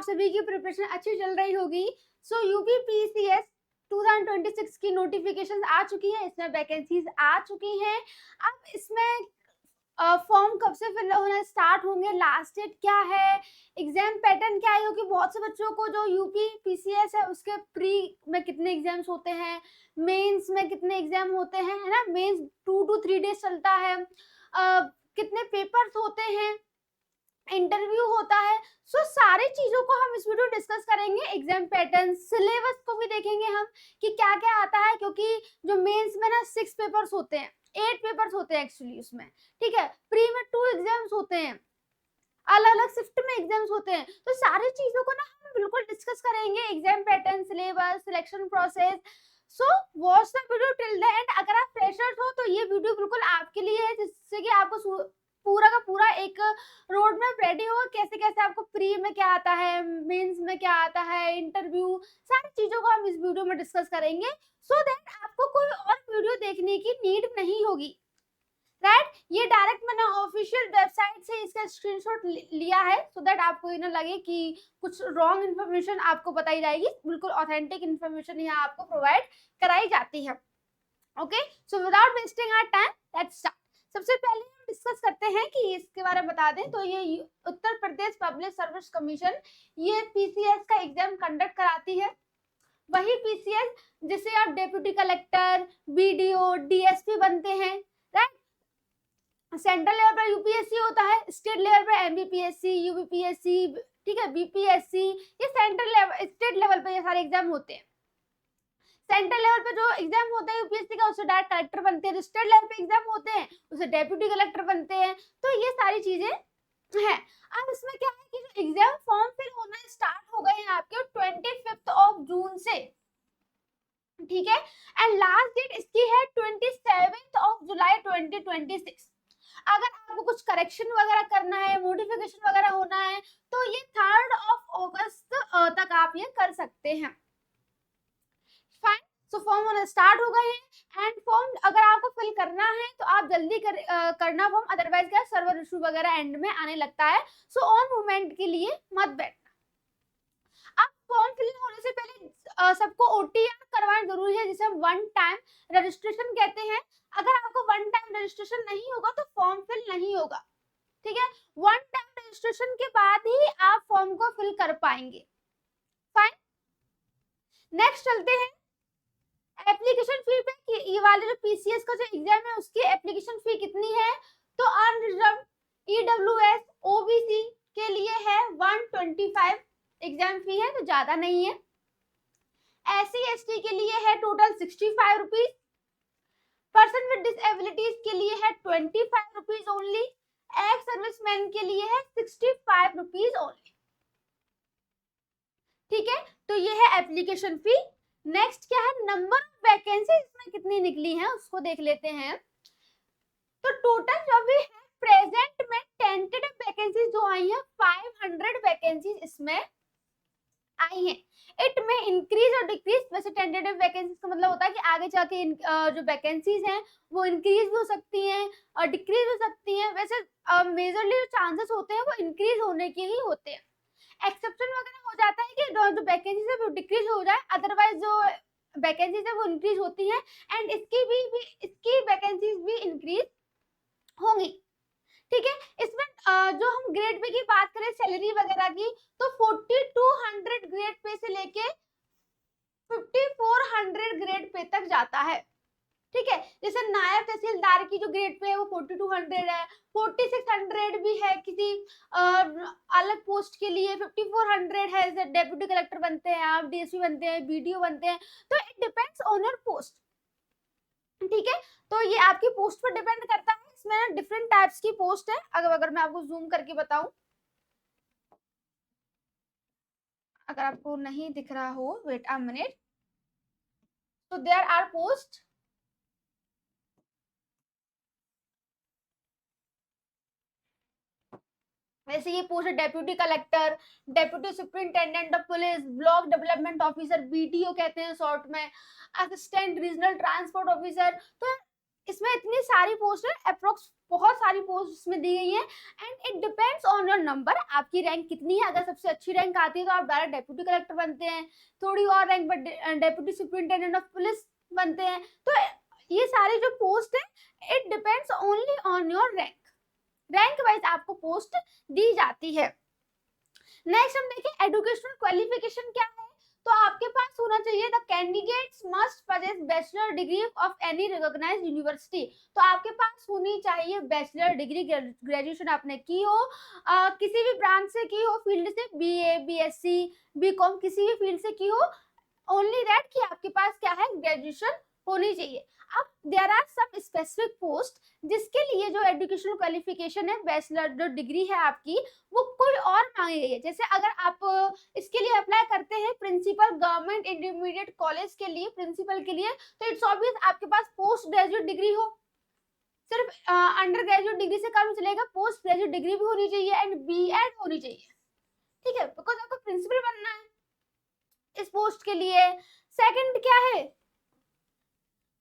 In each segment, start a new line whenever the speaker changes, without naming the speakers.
आप सभी की प्रिपरेशन अच्छी चल रही होगी। सो यूपीपीसीएस 2026 की नोटिफिकेशन आ चुकी है, इसमें वैकेंसीज आ चुकी हैं। अब इसमें फॉर्म कब से फिल होना स्टार्ट होंगे, लास्ट डेट क्या है, एग्जाम पैटर्न क्या है, क्योंकि बहुत से बच्चों को जो यूपी पीसीएस है उसके प्री में कितने एग्जाम्स होते हैं, मेंस में कितने एग्जाम होते हैं, है ना, मेंस 2 to 3 डेज चलता है, कितने पेपर्स होते हैं, इंटरव्यू होता है। सो सारी चीजों को हम इस वीडियो डिस्कस करेंगे, एग्जाम पैटर्न, सिलेबस को भी देखेंगे हम कि क्या क्या आता है, क्योंकि जो मेंस में ना 6 पेपर्स होते हैं, 8 पेपर्स होते हैं एक्चुअली उसमें, ठीक है। प्री में 2 एग्जाम्स होते हैं, अलग अलग शिफ्ट में एग्जाम्स होते हैं। तो सारी चीजों को ना हम बिल्कुल डिस्कस करेंगे, exam pattern, syllabus, selection process. So watch the video till the end. अगर आप फ्रेशर्स हो तो ये वीडियो बिल्कुल आपके लिए है, जिससे कि आपको पूरा का पूरा एक रोड मैप रेडी होगा, कैसे कैसे आपको प्री में क्या आता है, मेंस में क्या आता है, इंटरव्यू, सारी चीजों को हम इस वीडियो में डिस्कस करेंगे, सो दैट आपको कोई और वीडियो देखने की नीड नहीं होगी, राइट। ये डायरेक्ट मैंने ऑफिशियल वेबसाइट से इसका स्क्रीनशॉट लिया है, सो दैट आपको ये ना लगे कि कुछ रॉन्ग इन्फॉर्मेशन आपको बताई जाएगी, बिल्कुल ऑथेंटिक इन्फॉर्मेशन यहाँ आपको प्रोवाइड कराई जाती है। Okay, so without wasting our time let's start. सबसे पहले हम डिस्कस करते हैं कि इसके बारे में बता दें तो ये Uttar Pradesh public service commission ये पीसीएस का एग्जाम कंडक्ट कराती है। वही पीसीएस जिसे आप डेप्यूटी कलेक्टर, बीडीओ, डीएसपी बनते हैं, राइट। सेंट्रल लेवल पर यूपीएससी होता है, स्टेट लेवल पर एमबीपीएससी, यूपीपीएससी, ठीक है, बीपीएससी, ये सेंट्रल लेवल, स्टेट लेवल पे ये सारे एग्जाम होते हैं। सेंट्रल लेवल पे जो एग्जाम होता है यूपीएससी का, उससे डायरेक्ट कलेक्टर बनते हैं। स्टेट लेवल पे एग्जाम होते हैं, उससे डेप्यूटी कलेक्टर बनते हैं। तो ये सारी चीजें हैं। अब इसमें क्या है कि जो एग्जाम फॉर्म फिल होना स्टार्ट हो गए हैं आपके 25 जून से, ठीक है, एंड लास्ट डेट इसकी है 27 जुलाई 2026। अगर आपको कुछ करेक्शन वगैरह करना है, मॉडिफिकेशन वगैरह होना है, तो ये 3 अगस्त तक आप ये कर सकते हैं। फाइन, सो फॉर्म होना स्टार्ट हो गए हैं, एंड फॉर्म अगर आपको फिल करना है तो आप जल्दी करना फॉर्म, अदरवाइज क्या सर्वर इशू वगैरह एंड में आने लगता है। सो ऑन मोमेंट के लिए मत बैठना। अब फॉर्म फिल होने से पहले सबको ओटीआर करवाना जरूरी है, जिसे हम वन टाइम रजिस्ट्रेशन कहते हैं। अगर आपको वन टाइम रजिस्ट्रेशन नहीं होगा तो फॉर्म फिल नहीं होगा, ठीक है। वन टाइम रजिस्ट्रेशन के बाद ही आप फॉर्म को फिल कर पाएंगे। फाइन, नेक्स्ट चलते हैं एप्लीकेशन फी पे कि ये वाले जो पीसीएस का जो एग्जाम है उसकी एप्लीकेशन फी कितनी है। तो अनरिजर्व ईडब्ल्यूएस ओबीसी के लिए है 125 एग्जाम फी है, तो ज्यादा नहीं है। एससी एसटी के लिए है total 65 rupees, person with disabilities के लिए है 25 रुपीज ओनली, एक्स सर्विसमैन के लिए है 65 रुपीज ओनली, ठीक है। तो ये है एप्लीकेशन फी। नेक्स्ट क्या है, नंबर ऑफ वैकेंसी इसमें कितनी निकली है उसको देख लेते हैं। तो टोटल जो भी है प्रेजेंट में टेंटेटिव वैकेंसी जो आई है 500 वैकेंसी इसमें आई है। इट में इंक्रीज और डिक्रीज, वैसे टेंटेटिव वैकेंसी का मतलब होता है कि आगे जाके जो वैकेंसीज हैं वो इंक्रीज भी हो सकती हैं और डिक्रीज हो सकती हैं। वैसे मेजरली जो चांसेस होते हैं वो इंक्रीज होने के ही होते हैं। एक्सेप्शन वगैरह हो जाता है कि जो वैकेंसीज है वो डिक्रीज हो जाए, अदरवाइज जो वैकेंसीज है वो इंक्रीज होती है, एंड इसकी वैकेंसीज भी इंक्रीज होंगी, ठीक है। इसमें जो हम ग्रेड पे की बात करें सैलरी वगैरह की, तो 4200 ग्रेड पे से लेके 5400 ग्रेड पे तक जाता है, ठीक है। जैसे नायब तहसीलदार की जो ग्रेड पे है वो 4200 है, 4600 भी है किसी अलग पोस्ट के लिए, 5400 है, जैसे डेप्यूटी कलेक्टर बनते हैं आप, डीएसपी बनते हैं, बीडीओ बनते हैं। तो it depends on your post, ठीक है। तो ये आपकी पोस्ट पर डिपेंड करता है। इसमें डिफरेंट टाइप्स की पोस्ट है, अगर मैं आपको जूम करके बताऊं, अगर आपको नहीं दिख रहा हो, वेट अ मिनट। तो देयर आर पोस्ट, वैसे ये पोस्ट है deputy collector, deputy superintendent of police, block development officer, BDO कहते हैं शॉर्ट में, असिस्टेंट रीजनल ट्रांसपोर्ट ऑफिसर। तो इसमें इतनी सारी पोस्ट है, अप्रोक्स बहुत सारी पोस्ट इसमें दी गई है and it depends on your number, आपकी रैंक कितनी है। अगर सबसे अच्छी रैंक आती है तो आप डायरेक्ट डेप्यूटी कलेक्टर बनते हैं, थोड़ी और रैंक पर डेप्यूटी सुपरिटेंडेंट ऑफ पुलिस बनते हैं। तो ये सारी जो पोस्ट है it depends only on your rank, rank wise आपको पोस्ट दी जाती है। नेक्स्ट हम देखें एजुकेशनल क्वालिफिकेशन क्या है, तो आपके पास होना चाहिए the candidates must possess bachelor degree of any recognised university, तो आपके पास होनी चाहिए बैचलर डिग्री, ग्रेजुएशन आपने की हो, किसी भी ब्रांच से की हो, फील्ड से बीए, बीएससी, बीकॉम, किसी भी फील्ड से की हो, ओनली दैट कि आपके पास क्या है, ग्रेजुएशन होनी चाहिए। अब there are some specific post जिसके लिए जो एजुकेशनल क्वालिफिकेशन है, बैचलर जो डिग्री है आपकी, वो कोई और मांगी गई है। जैसे अगर आप इसके लिए अप्लाई करते हैं प्रिंसिपल गवर्नमेंट इंटरमीडिएट कॉलेज के लिए, प्रिंसिपल के लिए, तो इट्स ऑब्वियस आपके पास पोस्ट ग्रेजुएट डिग्री हो, सिर्फ अंडर ग्रेजुएट डिग्री से काम चलेगा, पोस्ट ग्रेजुएट डिग्री भी होनी चाहिए एंड बीएड होनी चाहिए, ठीक है, बिकॉज आपको प्रिंसिपल बनना है इस पोस्ट के लिए। सेकंड क्या है,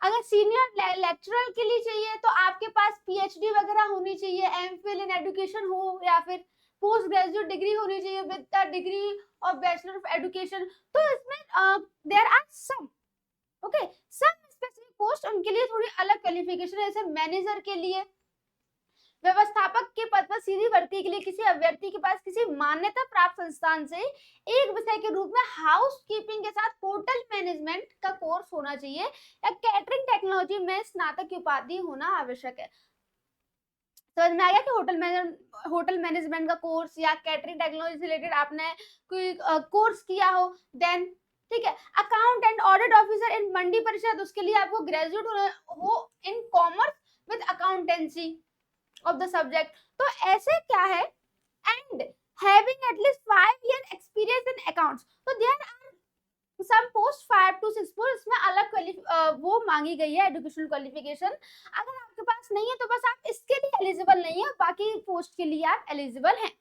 अगर सीनियर लेक्चरर के लिए चाहिए तो आपके पास पीएचडी वगैरह होनी चाहिए, एमफिल इन एजुकेशन हो या फिर पोस्ट ग्रेजुएट डिग्री होनी चाहिए with the degree of bachelor of education. तो इसमें there are some okay some specific post, उनके लिए थोड़ी अलग क्वालिफिकेशन है। जैसे मैनेजर के लिए, व्यवस्थापक के पद पर सीधी भर्ती के लिए किसी अभ्यर्थी के पास किसी मान्यता प्राप्त संस्थान से एक विषय के रूप में हाउस कीपिंग के साथ होटल मैनेजमेंट का कोर्स होना चाहिए या कैटरिंग टेक्नोलॉजी में स्नातक की उपाधि होना आवश्यक है। समझ में आ गया कि होटल मैनेजमेंट का कोर्स या कैटरिंग टेक्नोलॉजी से रिलेटेड आपने कोई कोर्स किया हो, देन ठीक है। Account and audit officer in Mandi Parishad, उसके लिए आपको ग्रेजुएट हो in commerce with accountancy of the subject। तो ऐसे क्या है, and having at least 5 year experience in accounts, तो there are some post 5 to 6 post, इसमें अलग वो मांगी गई है एजुकेशनल क्वालिफिकेशन। अगर आपके पास नहीं है तो बस आप इसके लिए एलिजिबल नहीं है, बाकी पोस्ट के लिए आप एलिजिबल हैं।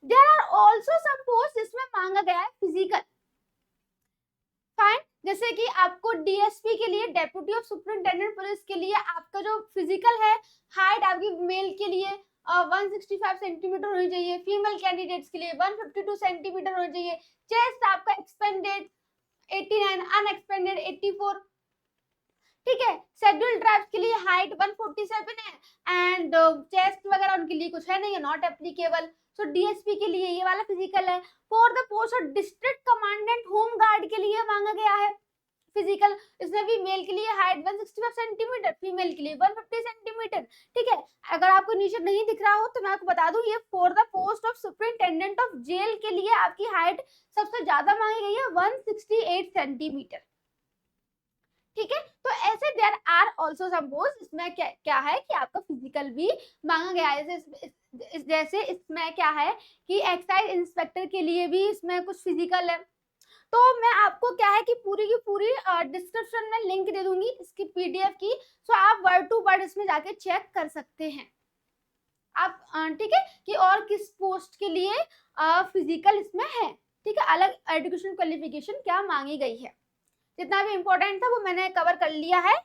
there are also some post जिसमें मांगा गया है फिजिकल, फाइन, जैसे कि आपको डीएसपी के लिए, डेप्यूटी ऑफ सुपरिटेंडेंट पुलिस के लिए आपका जो फिजिकल है, हाइट आपकी मेल के लिए 165 सेंटीमीटर होनी चाहिए, फीमेल कैंडिडेट्स के लिए 152 सेंटीमीटर होनी चाहिए, चेस्ट आपका एक्सपेंडेड 89, अनएक्सपेंडेड 84, ठीक है। शेड्यूल्ड ट्राइब्स के लिए हाइट 147 है एंड चेस्ट वगैरह उनके लिए कुछ है नहीं है, नॉट एप्लीकेबल। सो डीएसपी के लिए ये वाला फिजिकल है। For the post of district commandant home guard के लिए मांगा गया है फिजिकल, इसमें भी मेल के लिए हाइट 165 सेंटीमीटर, फीमेल के लिए 150 सेंटीमीटर, ठीक है। अगर आपको नीचे नहीं दिख रहा हो तो मैं आपको बता दूं, ये for the post of superintendent of jail के लिए आपकी हाइट सबसे ज्यादा मांगी गई है 168 सेंटीमीटर, ठीक है। तो ऐसे there are also some post, इसमें क्या है कि आपका फिजिकल भी मांगा गया है। जैसे इसमें क्या है कि एक्साइज इंस्पेक्टर के लिए भी इसमें कुछ फिजिकल है। तो मैं आपको क्या है कि पूरी की पूरी डिस्क्रिप्शन में लिंक दे दूंगी इसकी पीडीएफ की, सो आप वर्ड टू वर्ड इसमें जाके चेक कर सकते हैं आप, ठीक है, कि और किस पोस्ट के लिए फिजिकल इसमें है, ठीक है, अलग एजुकेशन क्वालिफिकेशन क्या मांगी गई है। जितना भी इंपॉर्टेंट था वो मैंने कवर कर लिया है,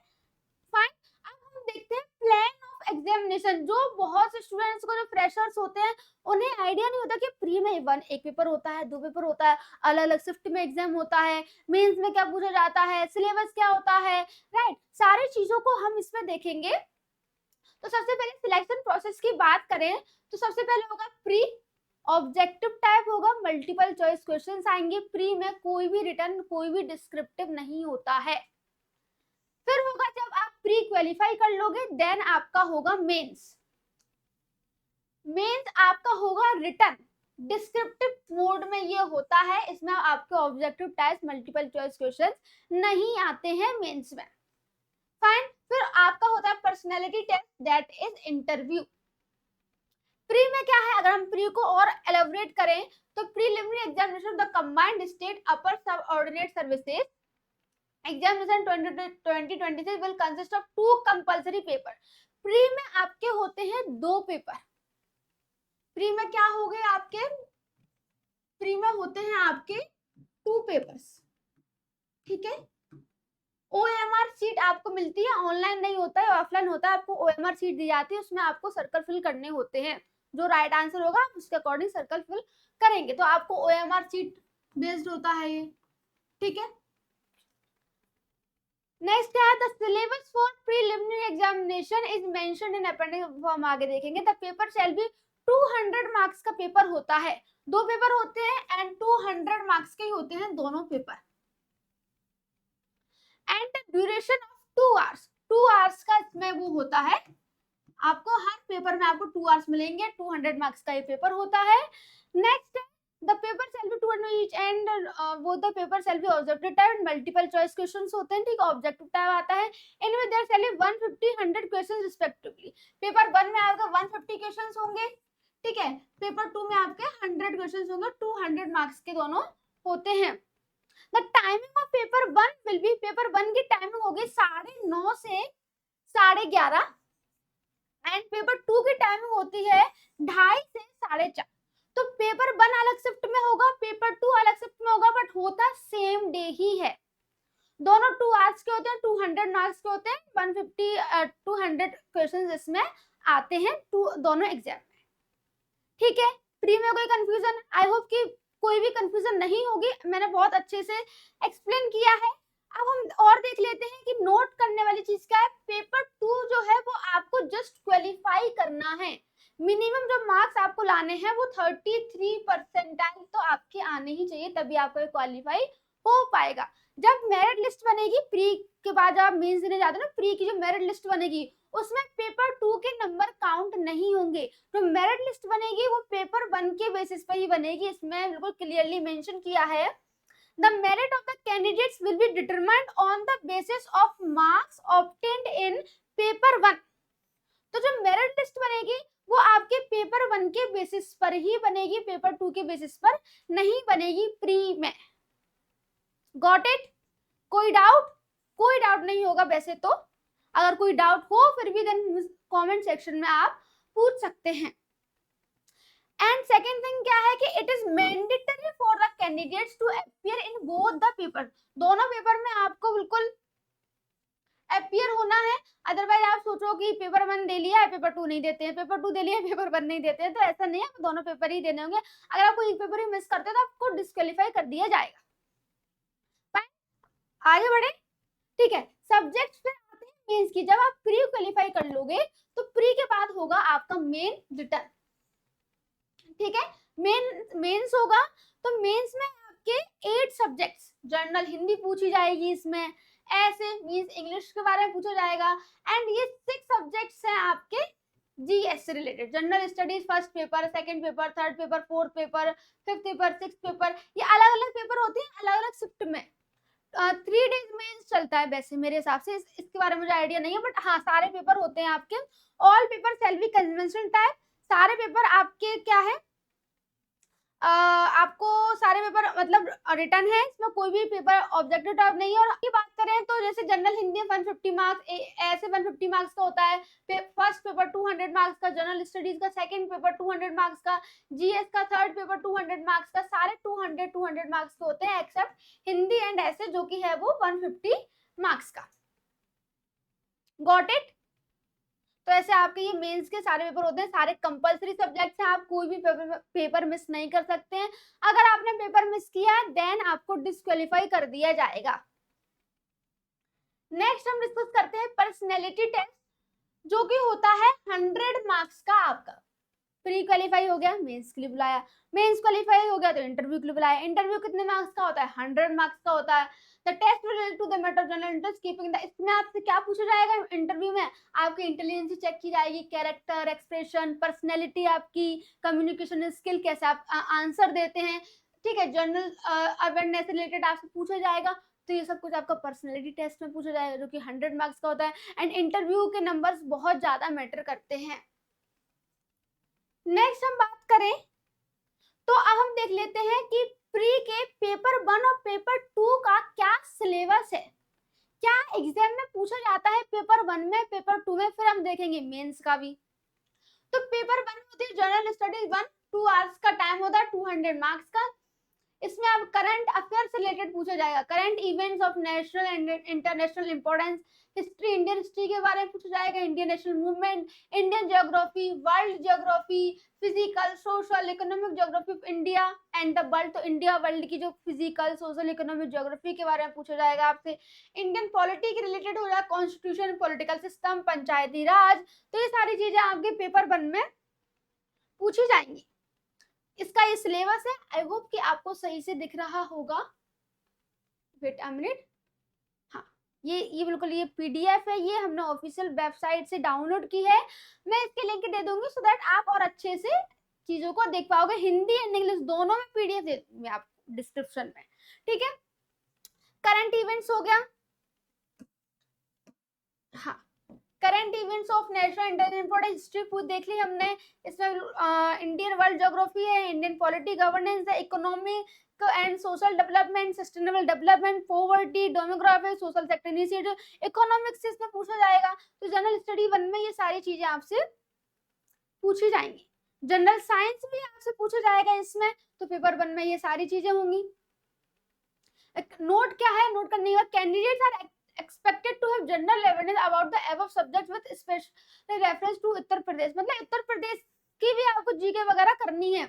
फाइन। अब हम देखते हैं प्लान ऑफ एग्जामिनेशन। जो बहुत से स्टूडेंट्स को, जो फ्रेशर्स होते हैं, उन्हें आइडिया नहीं होता कि प्री में एक पेपर होता है, 2 पेपर होता है, अलग अलग शिफ्ट में एग्जाम होता है, मेंस में क्या पूछा जाता है, सिलेबस क्या होता है, राइट, सारी चीजों को हम इसमें देखेंगे। तो सबसे पहले सिलेक्शन प्रोसेस की बात करें तो सबसे पहले होगा प्री, ऑब्जेक्टिव टाइप होगा, मल्टीपल चॉइस क्वेश्चंस आएंगे प्री में, कोई भी रिटर्न, कोई भी डिस्क्रिप्टिव नहीं होता है। फिर होगा जब आप प्री क्वालिफाई कर लोगे देन आपका होगा मेंस। मेंस आपका होगा रिटर्न, डिस्क्रिप्टिव मोड में ये होता है, इसमें आपके objective type multiple choice questions नहीं आते हैं मेंस में, फाइन। फिर आपका होता है personality test, that is interview. Pre में क्या है, अगर हम प्री को और एलेबोरेट करें तो preliminary examination of the combined state upper subordinate services examination 2026 will consist of 2 compulsory paper. Pre में आपके होते हैं 2 पेपर, प्री में क्या हो गए आपके, प्री में होते हैं आपके 2 पेपर्स, ठीक है, OMR शीट आपको मिलती है, ऑनलाइन नहीं होता है, ऑफलाइन होता है। आपको OMR शीट दी जाती है, उसमें आपको सर्कल फिल करने होते हैं। जो राइट आंसर होगा उसके अकॉर्डिंग सर्कल फिल करेंगे। तो आपको OMR शीट बेस्ड होता है ये, ठीक है। नेक्स्ट है the syllabus for preliminary examination is mentioned in appendix. वो हम आगे देखेंगे। The paper shall be 200 marks का पेपर होता है। 2 पेपर होते हैं एंड 200 मार्क्स के ही होते हैं दोनों paper. And duration of 2 hours, 2 hours का इसमें वो होता है। आपको हर पेपर में आपको 2 आवर्स मिलेंगे। 200 मार्क्स का ये पेपर होता है। नेक्स्ट है the paper shall be 200 each and वो the paper shall be objective type and multiple choice questions होते हैं, ठीक है। ऑब्जेक्टिव टाइप आता है, इनमें there shall be 150 100 questions respectively. Paper 1 में आपका 150 क्वेश्चंस होंगे, ठीक है। पेपर 2 में आपके 100 क्वेश्चंस होंगे। 200 मार्क्स के दोनों होते हैं। The timing of paper 1 will be, paper 1 की टाइमिंग होगी 9:30 से 11:30 एंड पेपर 2 की टाइमिंग होती है 2:30 से 4:30। तो पेपर 1 अलग शिफ्ट में होगा, पेपर 2 अलग शिफ्ट में होगा, बट होता सेम डे ही है। दोनों 2 आवर्स के होते हैं, 200 मार्क्स के होते हैं। 150 200 क्वेश्चंस इसमें आते हैं दोनों एग्जाम में, ठीक है। प्री में कोई कंफ्यूजन? आई होप कि कोई भी कंफ्यूजन नहीं होगी, मैंने बहुत अच्छे से एक्सप्लेन किया है। अब हम और देख लेते हैं कि नोट करने वाली चीज क्या है। पेपर 2 जो है वो आपको जस्ट क्वालिफाई करना है। मिनिमम जो मार्क्स आपको लाने हैं वो 33 परसेंटाइल तो आपके आने ही चाहिए, तभी आपको क्वालिफाई हो पाएगा। जब मेरिट लिस्ट बनेगी, प्री के बाद जब आप मेंस देने जाते हैं ना, प्री की जो मेरिट लिस्ट बनेगी उसमें पेपर 2 के नंबर काउंट नहीं होंगे। जो मेरिट लिस्ट बनेगी वो पेपर 1 के बेसिस पर ही बनेगी। इसमें बिल्कुल क्लियरली मेंशन किया है, the merit of the candidates will be determined on the basis of marks obtained in paper 1। तो जो मेरिट लिस्ट बनेगी वो आपके पेपर 1 के बेसिस पर ही बनेगी, पेपर 2 के बेसिस पर नहीं बनेगी प्री में। Got it? कोई डाउट? कोई डाउट नहीं होगा वैसे तो। अगर कोई डाउट हो फिर भी देन कमेंट सेक्शन में आप पूछ सकते हैं। एंड सेकेंड थिंग क्या है कि it is mandatory for the candidates to appear in both the paper. दोनों पेपर में आपको बिल्कुल अपीयर होना है। अदरवाइज आप सोचो कि पेपर 1 दे लिया है, पेपर 2 नहीं देते हैं, पेपर 2 दे लिया है, पेपर 1 नहीं देते हैं, तो ऐसा नहीं है। दोनों पेपर ही देने होंगे। अगर आप कोई एक पेपर ही मिस करते हैं तो आपको डिस्क्वालीफाई कर दिया जाएगा। आगे बढ़े, ठीक है। सब्जेक्ट फिर आते हैं मेंस की। जब आप प्री क्वालिफाई कर लोगे तो प्री के बाद होगा आपका मेन रिटर्न, ठीक है। मेंस होगा तो मेंस में आपके 8 सब्जेक्ट्स, जनरल हिंदी पूछी जाएगी इसमें, ऐसे मींस इंग्लिश के बारे में पूछा जाएगा। एंड ये 6 सब्जेक्ट्स हैं आपके जीएस से related. General studies first paper, second paper, third paper, fourth paper, fifth paper, sixth paper, ये अलग अलग पेपर होते हैं अलग अलग शिफ्ट में। 3 डेज मेंस चलता है वैसे मेरे हिसाब से, इसके बारे में मुझे आइडिया नहीं है, बट हाँ सारे पेपर होते हैं आपके। All paper shall B conventional type. सारे पेपर आपके क्या है, आपको सारे पेपर मतलब रिटर्न है, इसमें कोई भी पेपर ऑब्जेक्टिव टाइप नहीं है। और की बात करें तो जैसे जनरल हिंदी 150 मार्क्स, ऐसे 150 मार्क्स का होता है। फर्स्ट पेपर 200 मार्क्स का, जनरल स्टडीज का सेकंड पेपर 200 मार्क्स का, जीएस का थर्ड पेपर 200 मार्क्स का, सारे 200 मार्क्स के होते हैं एक्सेप्ट हिंदी एंड ऐसे जो कि है वो 150 मार्क्स का। Got it? तो ऐसे आपके ये मेंस के सारे पेपर होते हैं, सारे कंपलसरी सब्जेक्ट्स हैं, आप कोई भी पेपर मिस नहीं कर सकते हैं। अगर आपने पेपर मिस किया देन आपको डिस्क्वालीफाई कर दिया जाएगा। नेक्स्ट हम डिस्कस करते हैं पर्सनैलिटी टेस्ट, जो कि होता है 100 मार्क्स का। आपका प्री क्वालिफाई हो गया, मेंस के लिए बुलाया, मेंस क्वालिफाई हो गया तो इंटरव्यू के लिए बुलाया। इंटरव्यू कितने मार्क्स का होता है? 100 मार्क्स का होता है। The test related to the matter of general interest keeping the, इसमें आपसे क्या पूछा जाएगा इंटरव्यू में? आपकी इंटेलिजेंस चेक की जाएगी, कैरेक्टर, एक्सप्रेशन, पर्सनैलिटी, आपकी कम्युनिकेशन स्किल, कैसे आप आंसर देते हैं, ठीक है। जनरल अवेयरनेस रिलेटेड आपसे पूछा जाएगा। तो ये सब कुछ आपका पर्सनैलिटी टेस्ट में पूछा जाएगा, जो कि 100 मार्क्स का होता है। एंड इंटरव्यू के नंबर्स बहुत ज्यादा मैटर करते हैं। नेक्स्ट हम बात करें तो अब हम देख लेते हैं कि प्री के पेपर 1 और पेपर 2 का क्या सिलेबस है, क्या एग्जाम में पूछा जाता है पेपर 1 में, पेपर 2 में, फिर हम देखेंगे मेंस का भी। तो पेपर 1 होती है जनरल स्टडीज 1, 2 आवर्स का टाइम होता है, 200 मार्क्स का। इसमें अब करंट अफेयर से रिलेटेड पूछा जाएगा, current events of national and international importance, history, Indian history के बारे में पूछा जाएगा, Indian national movement, Indian geography, world geography, physical, social, economic geography of India and the world, तो इंडिया वर्ल्ड की जो फिजिकल, सोशल, इकोनॉमिक ज्योग्राफी के बारे में पूछा जाएगा आपसे। इंडियन पॉलिटी के रिलेटेड हो जाएगा, कॉन्स्टिट्यूशन, पॉलिटिकल सिस्टम, पंचायती राज, तो ये सारी चीजें आपके पेपर 1 में पूछी जाएंगी। इसका ये सिलेबस है, आई होप कि आपको सही से दिख रहा होगा। वेट अ मिनट, हाँ ये बिल्कुल ये पीडीएफ है, ये हमने ऑफिशियल वेबसाइट से डाउनलोड की है, मैं इसके लिंक दे दूंगी सो दैट आप और अच्छे से चीजों को देख पाओगे, हिंदी एंड इंग्लिश दोनों में पीडीएफ दे दूंगी आपको डिस्क्रिप्शन में, ठीक है। करंट इवेंट्स हो गया, हाँ current events of national international importance, history देख ली हमने, इसमें इंडियन वर्ल्ड ज्योग्राफी है, इंडियन पॉलिटी, गवर्नेंस है, economic and social development, sustainable development, poverty, demography, social sector initiative, economics से इसमें पूछा जाएगा। तो जनरल स्टडी 1 में ये सारी चीजें आपसे पूछी जाएंगी। जनरल साइंस भी आपसे पूछा जाएगा इसमें, तो पेपर 1 में ये सारी चीजें होंगी। नोट क्या है, नोट करने के बाद candidates are expected to have general awareness about the above subjects with special reference to Uttar Pradesh, मतलब उत्तर प्रदेश की भी आपको जीके वगैरह करनी है,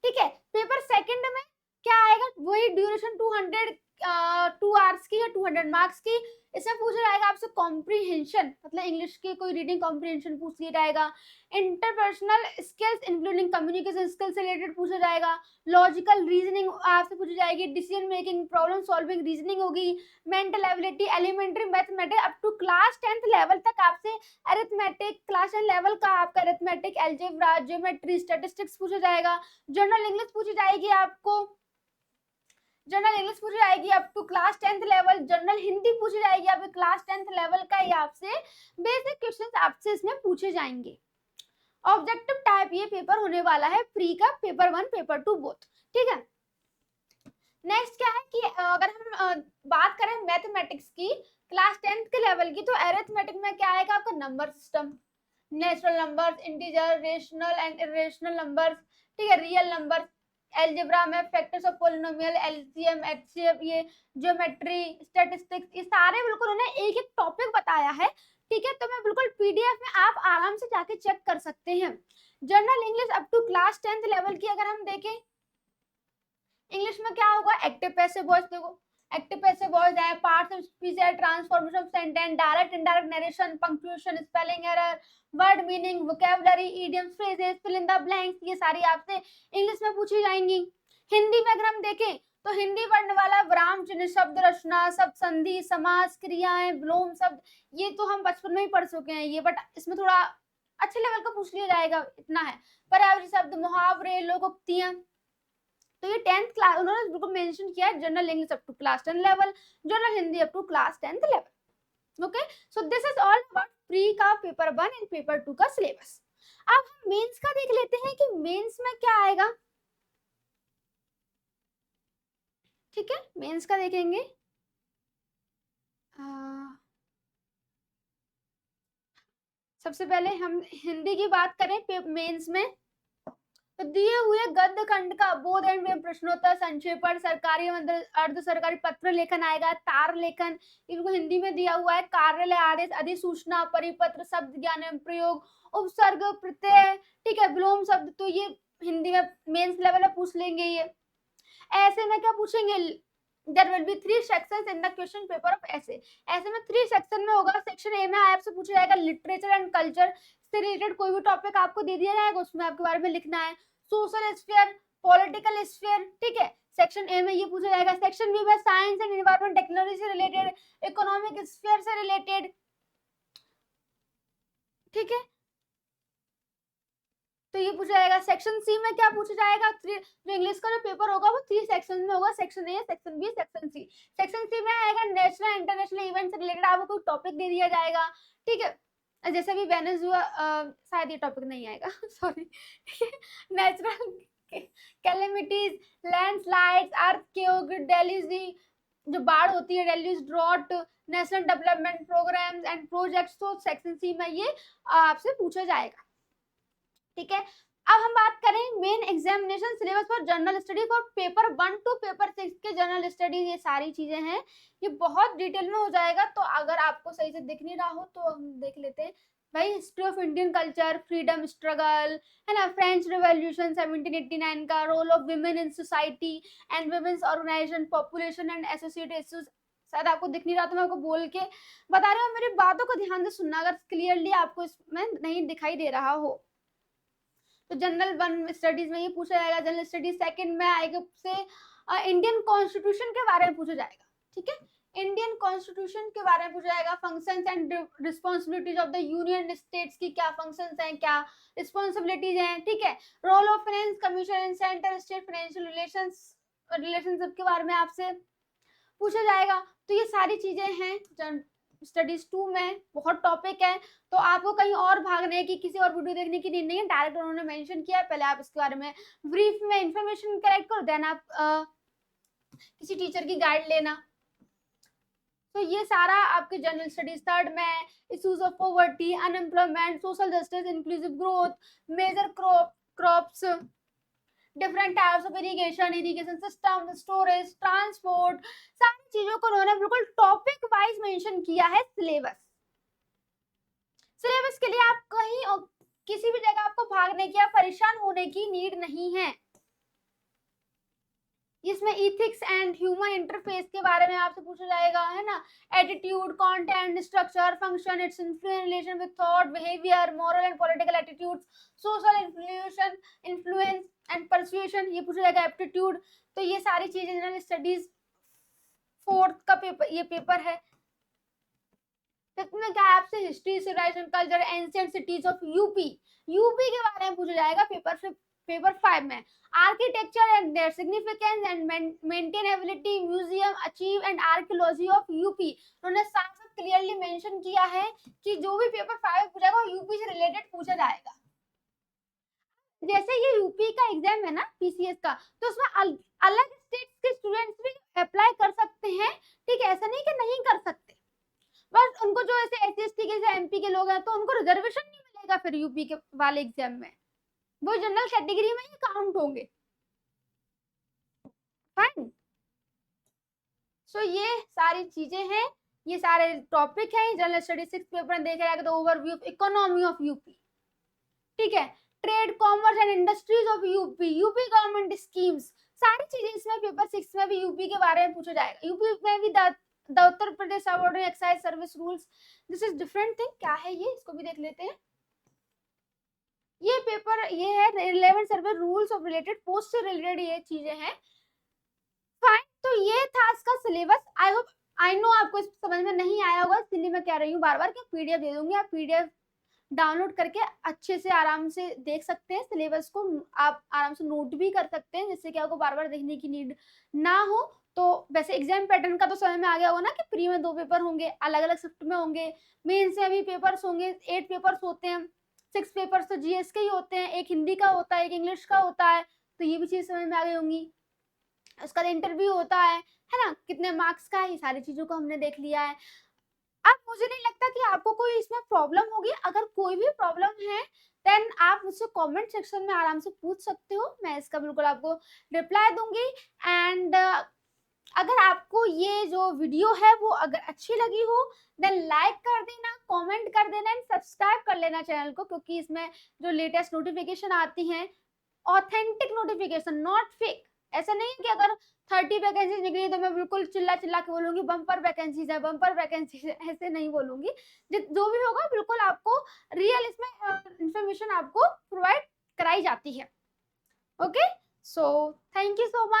ठीक है। पेपर सेकंड में क्या आएगा, वही ड्यूरेशन 2 आवर्स की है, 200 मार्क्स की, इसमें पूछा जाएगा आपसे कॉम्प्रीहेंशन, मतलब इंग्लिश की कोई रीडिंग कॉम्प्रीहेंशन पूछ लिया जाएगा, interpersonal skills including communication skills से रिलेटेड पूछा जाएगा, लॉजिकल रीजनिंग आपसे पूछी जाएगी, decision making, problem solving reasoning होगी, mental ability, elementary mathematics up to class 10th level तक आपसे अरिथमेटिक, क्लास 10 लेवल का आपका अरिथमेटिक, अलजेब्रा, ज्योमेट्री, स्टैटिस्टिक्स पूछा जाएगा, जनरल इंग्लिश पूछी जाएगी आपको, जनरल इंग्लिश पूछी जाएगी up to class 10th level, general Hindi पूछी जाएगी आपके क्लास 10th लेवल का, ये आपसे बेसिक क्वेश्चंस आपसे इसमें पूछे जाएंगे। ऑब्जेक्टिव टाइप ये पेपर होने वाला है प्री का, पेपर 1 पेपर 2 बोथ, ठीक है। नेक्स्ट क्या है कि अगर हम बात करें मैथमेटिक्स की क्लास 10th के लेवल की, तो अरिथमेटिक में क्या आएगा आपका, number system, natural numbers, integer, rational and irrational numbers, ठीक है, रियल नंबर्स, एल्जेब्रा में factors of polynomial, LCM, HCF, ये ज्योमेट्री, स्टैटिस्टिक्स, ये सारे बिल्कुल उन्हें एक एक टॉपिक बताया है, ठीक है। तो मैं बिल्कुल पीडीएफ में आप आराम से जाके चेक कर सकते हैं। General English up to class 10th level की अगर हम देखें, इंग्लिश में क्या होगा, एक्टिव पैसिव वॉइस, देखो एक्टिव पैसिव वॉइस है, पार्ट्स ऑफ स्पीच है, transformation of sentence, direct indirect narration, punctuation, spelling error, word meaning, vocabulary, idioms, phrases, fill in the blanks, ये सारी आपसे इंग्लिश में पूछी जाएंगी। हिंदी में अगर हम देखें तो हिंदी पढ़ने वाला विराम चिन्ह, शब्द रचना, शब्द संधि, समास, क्रियाएं, विलोम शब्द, ये तो हम बचपन में ही पढ़ चुके हैं ये, बट इसमें थोड़ा अच्छे लेवल का पूछ लिया जाएगा, इतना है। पर्यायवाची शब्द, मुहावरे, लोकोक्तियां, तो ये 10th क्लास उन्होंने बिल्कुल मेंशन किया है, general English up to class 10 level, general Hindi up to class 10th level, okay. So this is all about pre का पेपर 1 एंड पेपर 2 का सिलेबस। अब हम मेंस का देख लेते हैं कि मेंस में क्या आएगा, ठीक है, मेंस का देखेंगे। सबसे पहले हम हिंदी की बात करें मेंस में, तो दिए हुए गद्य खंड का बोध एंड प्रश्नोत्तर, संक्षेपण, सरकारी अर्ध सरकारी पत्र लेखन आएगा, तार लेखन, इनको हिंदी में दिया हुआ है, कार्यालय आदेश, अधिसूचना, परिपत्र, शब्द ज्ञान एवं प्रयोग, उपसर्ग, प्रत्यय, ठीक है, विलोम शब्द, तो ये हिंदी में मेंस लेवल में पूछ लेंगे। ये ऐसे में क्या पूछेंगे, there will be 3 sections in the question paper of ऐसे, ऐसे में 3 सेक्शन में होगा। सेक्शन ए में आपसे पूछा जाएगा लिटरेचर एंड कल्चर से रिलेटेड कोई भी टॉपिक आपको दे दिया जाएगा, उसमें आपके बारे में लिखना है, सोशल स्फीयर, पॉलिटिकल स्फीयर, ठीक है, सेक्शन ए में ये पूछा जाएगा। सेक्शन बी में साइंस एंड एनवायरनमेंट, टेक्नोलॉजी से रिलेटेड, इकोनॉमिक स्फीयर से रिलेटेड, ठीक है, तो ये पूछा जाएगा। सेक्शन सी में क्या पूछा जाएगा, जो इंग्लिश का जो पेपर होगा वो 3 सेक्शन में होगा, section A, section B, section C. Section C में आएगा नेशनल इंटरनेशनल इवेंट से रिलेटेड आपको कोई टॉपिक दे दिया जाएगा, ठीक है, जैसे भी वेनेजुएला, शायद ये टॉपिक नहीं आएगा sorry, natural calamities, landslides, earthquake, deluges, जो बाढ़ होती है, deluges, drought, national development programmes and projects, तो सेक्शन सी में ये आपसे पूछा जाएगा, ठीक है। अब हम बात करें main examination syllabus for general study for paper 1 to paper 6 के जनरल स्टडी, ये सारी चीजें हैं, ये बहुत डिटेल में हो जाएगा। तो अगर आपको सही से दिख नहीं रहा हो तो हम देख लेते हैं भाई। History of Indian culture, freedom struggle है ना, फ्रेंच रिवॉल्यूशन 1789 का, role of women in society and women's organisation, population and associated issues. शायद आपको दिख नहीं रहा तो मैं आपको बोल के बता रही हूँ, मेरी बातों को ध्यान से सुनना अगर क्लियरली आपको इसमें नहीं दिखाई दे रहा हो। तो जनरल 1 स्टडीज में ये पूछा जाएगा। जनरल स्टडीज सेकंड में आएगा से इंडियन कॉन्स्टिट्यूशन के बारे में पूछा जाएगा। ठीक है, इंडियन कॉन्स्टिट्यूशन के बारे में पूछा जाएगा। Functions and responsibilities of the union states की क्या फंक्शंस हैं, क्या रिस्पॉन्सिबिलिटीज हैं। ठीक है, role of finance commission in centre state financial relationship के बारे में आपसे पूछा जाएगा। तो ये सारी चीजें हैं स्टडीज 2 में, बहुत टॉपिक है। तो आपको कहीं और भागने की, किसी और वीडियो देखने की नीड नहीं है, डायरेक्ट उन्होंने मेंशन किया है। पहले आप इसके बारे में ब्रीफ में इंफॉर्मेशन कलेक्ट करो, देन आप किसी टीचर की गाइड लेना। तो ये सारा आपके जनरल स्टडीज थर्ड में issues of poverty, unemployment, social justice, inclusive growth, major crops, different types of irrigation system, storage, transport, सारी चीजों को उन्होंने बिल्कुल टॉपिक वाइज मेंशन किया है। सिलेबस के लिए आप कहीं किसी भी जगह आपको भागने की या परेशान होने की नीड नहीं है। इसमें इथिक्स एंड ह्यूमन इंटरफेस के बारे में आपसे पूछा जाएगा, है ना। Attitude, content, structure, function, it's relation with thought, behaviour, moral and political attitudes, social influence and persuasion, ये पूछा जाएगा। एप्टीट्यूड। तो ये सारी चीजें जनरल स्टडीज 4th का पेपर, ये पेपर है। इसमें क्या आपसे history, civilisation, culture, ancient cities of UP के बारे में पूछा जाएगा पेपर 5 में। Architecture and their significance and maintainability, museum, archive and archaeology of UP. उन्होंने साफ साफ क्लियरली मेंशन किया है कि जो भी पेपर 5 पूछा जाएगा वो यूपी से रिलेटेड पूछा जाएगा। जैसे ये यूपी का एग्जाम है ना पीसीएस का, तो उसमें अलग स्टेट्स के स्टूडेंट्स भी अप्लाई कर सकते हैं। ठीक है, ऐसा नहीं कि नहीं कर सकते, बस उनको जो ऐसे एससी के एमपी के लोग हैं तो उनको रिजर्वेशन नहीं मिलेगा फिर यूपी के वाले एग्जाम में, वो जनरल कैटेगरी में ही काउंट होंगे। फाइन। सो ये सारी चीजें हैं, ये सारे टॉपिक हैं जनरल स्टडी 6 पेपर में देखा जाएगा। तो overview of economy of UP, ठीक है, trade, commerce and industries of UP government schemes, सारी चीजें इसमें पेपर 6 में भी यूपी के बारे में पूछा जाएगा। यूपी में भी the Uttar Pradesh subordinate excise service rules, this is different thing. क्या है ये, इसको भी देख लेते हैं। ये पेपर ये है relevant service rules of related post से रिलेटेड ये चीजें हैं। फाइन। तो ये था इसका सिलेबस। आई नो आपको इस समझ में नहीं आया होगा, इसलिए मैं कह रही हूँ बार बार कि पीडीएफ दे दूंगी, आप पीडीएफ डाउनलोड करके अच्छे से आराम से देख सकते हैं। सिलेबस को आप आराम से नोट भी कर सकते हैं, जिससे कि आपको बार बार देखने की नीड ना हो। तो वैसे एग्जाम पैटर्न का तो समझ में आ गया होगा ना कि प्री में 2 पेपर होंगे, अलग अलग शिफ्ट में होंगे। मेंस में भी पेपर्स होंगे, 8 पेपर्स होते हैं, 6 पेपर्स तो जीएस के ही होते हैं, एक हिंदी का होता है, एक इंग्लिश का होता है। तो ये भी चीज समझ में आ गई होंगी। उसका इंटरव्यू होता है ना, कितने मार्क्स का है, ये सारी चीजों को हमने देख लिया है। अब मुझे नहीं लगता कि आपको कोई इसमें प्रॉब्लम होगी। अगर कोई भी प्रॉब्लम है देन आप मुझसे कमेंट सेक्शन में आराम से पूछ सकते हो, मैं इसका बिल्कुल आपको रिप्लाई दूंगी। एंड अगर आपको ये जो वीडियो है वो अगर अच्छी लगी हो देन लाइक कर देना, कमेंट कर देना एंड सब्सक्राइब कर लेना चैनल को, क्योंकि इसमें जो लेटेस्ट नोटिफिकेशन आती हैं ऑथेंटिक नोटिफिकेशन, नॉट फेक। ऐसा नहीं कि अगर 30 वैकेंसीज निकली तो मैं बिल्कुल चिल्ला चिल्ला के बोलूंगी बम्पर वैकेंसीज है, बम्पर वैकेंसीज है, ऐसे नहीं बोलूंगी। जो भी होगा बिल्कुल आपको रियल इसमें इंफॉर्मेशन आपको प्रोवाइड कराई जाती है। Okay, so thank you so much.